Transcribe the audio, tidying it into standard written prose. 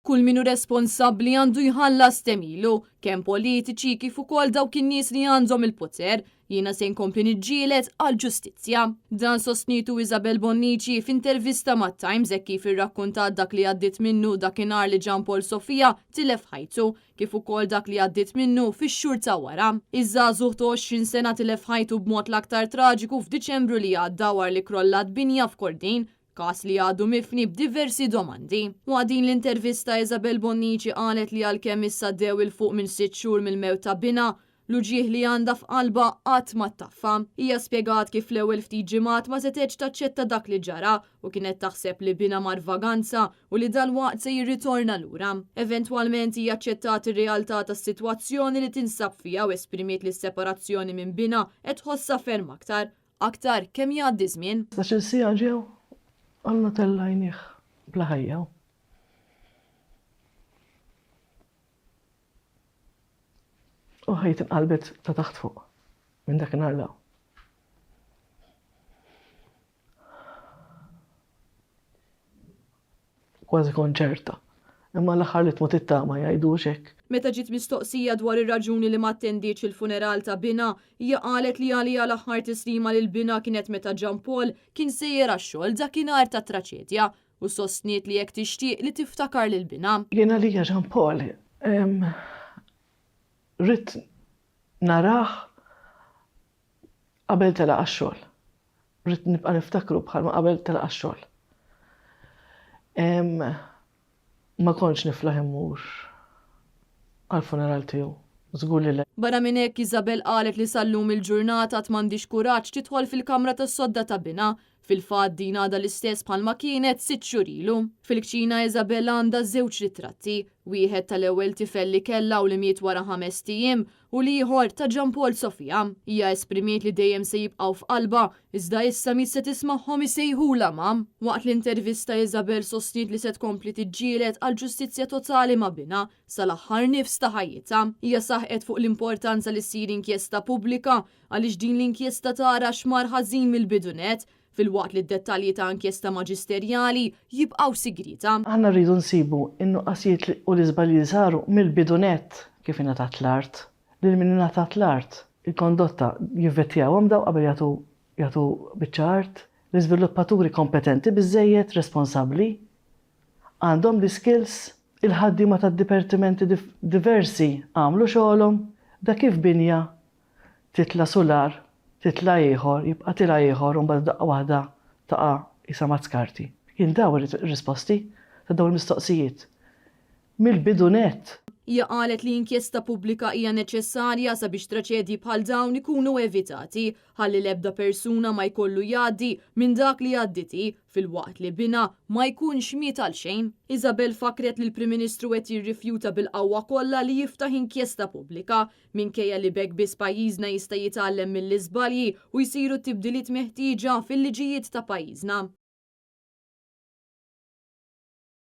Kull minu responsabbli għandu jħallas temilu, kemm politiċi kif ukoll dawk in-nies li għandhom il-poter, jiena se nkompli niġġieled għall-ġustizzja. Dan sostnitu Isabel Bonnici f'intervista mat-Times hekk kif irrakkuntat dak li għaddiet minnu dakinhar li Gianpaul Sofia tilef ħajtu, kif ukoll dak li għaddiet minnu fix-xhur ta' wara. Iż-żagħżugħ ta' 20 sena tilef ħajtu b'mod l-aktar traġiku f'Diċembru li għadda wara li krollat binja f'Kordin, każ li għadu mifni b'diversi domandi. Waqt din l-intervista Isabel Bonnici qalet li għalkemm issa dew il-fuq minn 6 xhur mill-mewt ta' Bina, l-uġieħ li għandha f'qalba qatt ma taffa. Hija spjegat kif l-ewwel ftit ġimgħat ma setgħetx taċċetta dak li ġara u kienet taħseb li Bina mar vaganza u li dalwaqt se jirritorna lura. Eventwalment hija aċċettat ir-realtà tas-sitwazzjoni li tinsab fiha u esprimiet li s-separazzjoni minn Bina qed tħossha ferm aktar kemm jgħaddi żmien. ġew għalna tellajnieh bla ħajja. U ħajt inqalbet ta' taħt fuq minn dakinhar law. Kważi konċerta. Imma l-aħħar li tmut it-tama jgħidux hekk. Meta ġiet mistoqsija dwar ir-raġuni li ma attendietx il-funeral ta' Bina, hija qalet li għalija l-aħħar tislima lil Bina kienet meta Gianpaul kien sejjer għax-xogħol dakinhar ta' traċedja u sostniet li jekk tixtieq li tiftakar lil Bina. Jien għalija Gianpaul rrid narah qabel telaq għax-xogħol. Rrid nibqa' niftakru bħalma qabel telaq għax-xogħol. Ma kontx niflaħ immur għal-funeral tiegħu. Żgur li le. Barra minn hekk Isabel qalet li sallum il-ġurnata m'għandix kuraġġ tidħol fil-kamra tas-sodda ta' Bina. Fil-fatt din għadha l-istess bħalma kienet 6 xhur ilu. Fil-kċina Isabel għandha żewġ ritratti, wieħed tal-ewwel tifel li kellha u li miet wara 5 ijiem u ieħor ta' Gianpaul Sofia. Hija esprimiet li dejjem se jibqgħu f'qalba, iżda issa mi se tismagħhom isejħula mam. Waqt l-intervista Isabel sostniet li se tkompli tiġġieled għal ġustizzja totali ma' Bina sal-aħħar nifs ta' ħajjitha. Hija saħqet fuq l-importanza li ssir inkjesta pubblika għaliex din l-inkjesta tara x'mar ħażin mill-bidunet fil-waqt li d-dettalji ta' inkjesta maġisterjali jibqgħu sigrita. Aħna rridu nsibu in-nuqqasijiet u l-iżbalji li saru mill-bidunet kif ingħatat l-art. Lil min ingħatat l-art, il-kondotta jivvettjawhom daw qabel jagħtu biċ-art. L-iżviluppaturi kompetenti biżżejjed responsabbli għandhom l-skills il-ħaddiema tad-dipartimenti diversi għamlu xogħolhom da kif binja titla solar titla ieħor, jibqa' tila ieħor u mbagħad daqqa waħda taqa' isa mazzkarti. Jien daw ir-risposti ta' dawn il-mistoqsijiet. Mill-bidunet. Hija qalet li inkjesta pubblika hija neċessarja sabiex traċedji bħal dawn ikunu evitati ħalli l-ebda persuna ma jkollu jgħaddi minn dak li għadditi fil-waqt li Bina ma jkunx miet għal xejn. Isabel fakret li l-Prim Ministru qed jirrifjuta bil-qawwa kollha li jiftaħ inkjesta pubblika minkejja li bekk biss pajjiżna jista' jitgħallem mill-iżbalji u jsiru t-tibdiliet meħtieġa fil-liġijiet ta' pajjiżna.